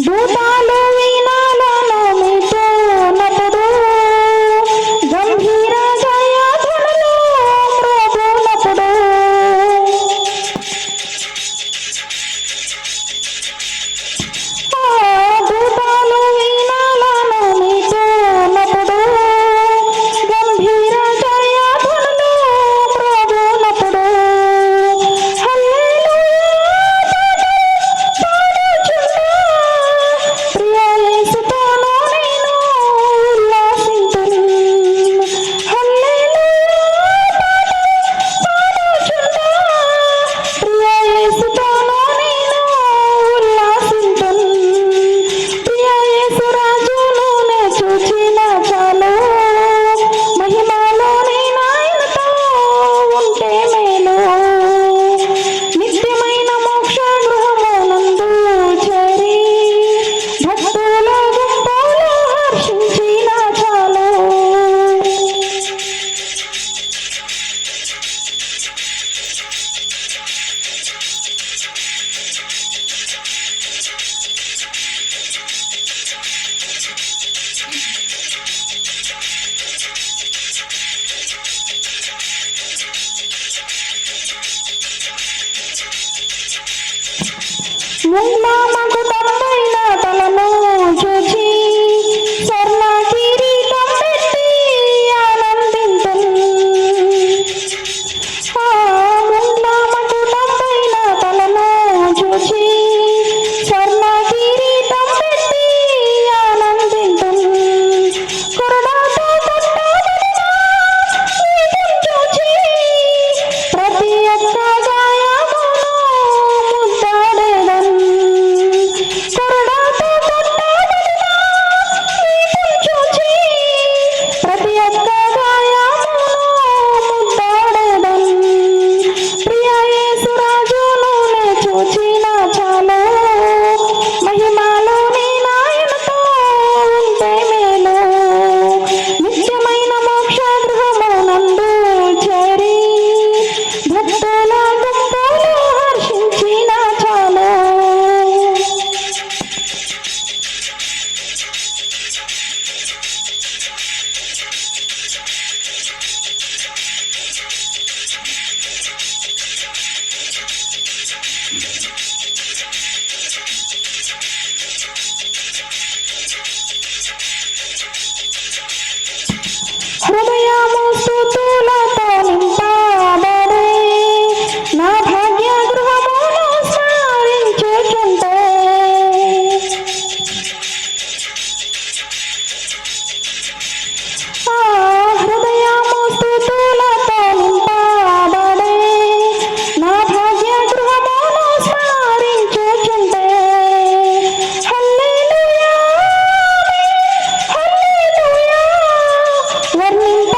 దూతాలు వీణాలను మీటున్నప్పుడు గంభీర జయధ్వనులు మ్రోగునప్పుడు దూతాలు వీణాలను మీటున్నప్పుడు గంభీర జయధ్వనులు మ్రోగునప్పుడు నిత్యమైన మోక్ష గృహమునందు చేరి భక్తుల గుంపులో హర్షించిన చాలు. ముందామకు తప్పైన తలను చూచి స్వర్ణ కిరీటం పెట్టి ఆనందింతున్. ముందామకు తప్పైన తలను చూచి స్వర్ణ కిరీటం పెట్టి ఆనందింతున్. కొరడాతో కొట్టబడిన వీపును చూచి ప్రతి ఒక్క గాయమును ముద్దాడెదన్. కొరడాతో కొట్టబడిన వీపును చూచి ప్రతి ఒక్క గాయమును ముద్దాడెదన్. ప్రియ యేసు రాజును నే చూచిన చాలు, మహిమలో నీ నాయనతో ఉంటే మేలు. నిత్యమైన మోక్ష గృహమునందు చేరి భక్తుల గుంపులో హర్షించిన చాలు. హృదయము స్తుతులతో నింపబడే నా భాగ్య గృహమును స్మరించుచుంటే హృదయము స్తుతులతో నింపబడే నా భాగ్య గృహమును స్మరించుచుంటే హల్లెలూయా హల్లెలూయా వర్ణింప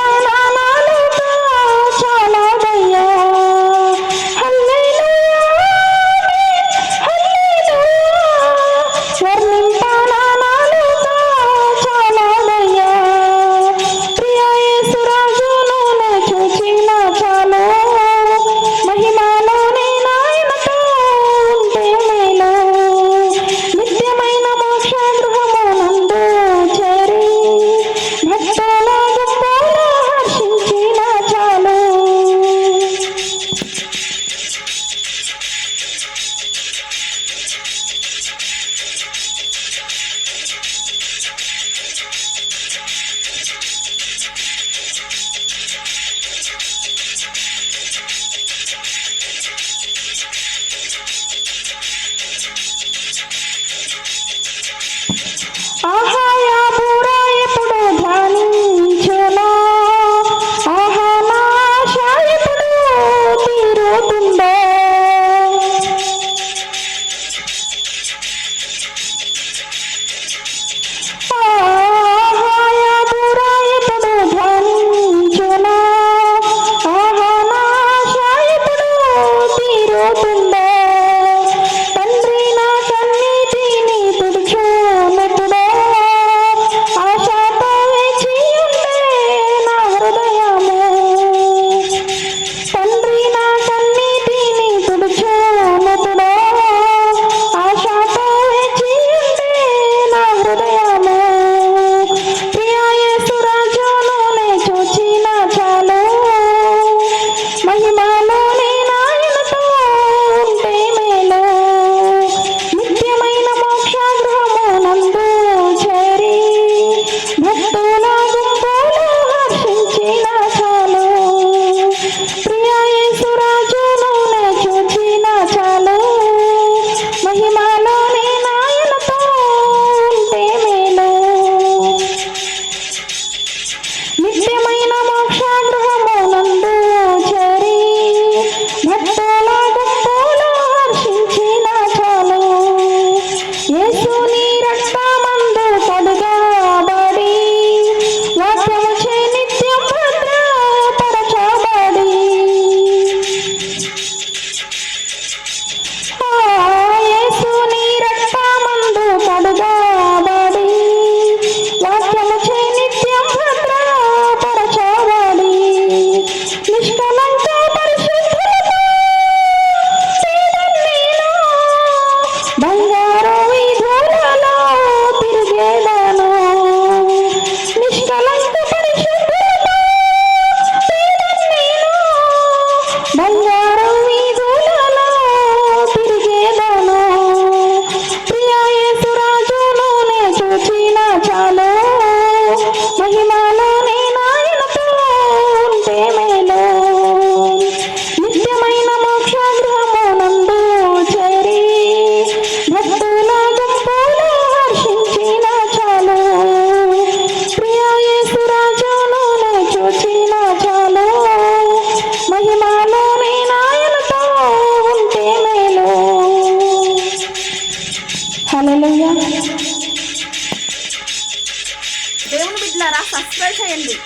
చేయండి,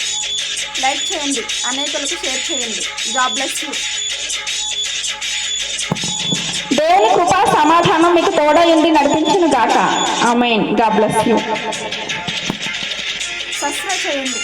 లైక్ చేయండి, అనేకులకు షేర్ చేయండి. God bless you. దేవుని కృపా సమాధానం మీకు తోడయుండి నడిపించును గాక. ఆమేన్. God bless you. సబ్స్క్రైబ్ చేయండి.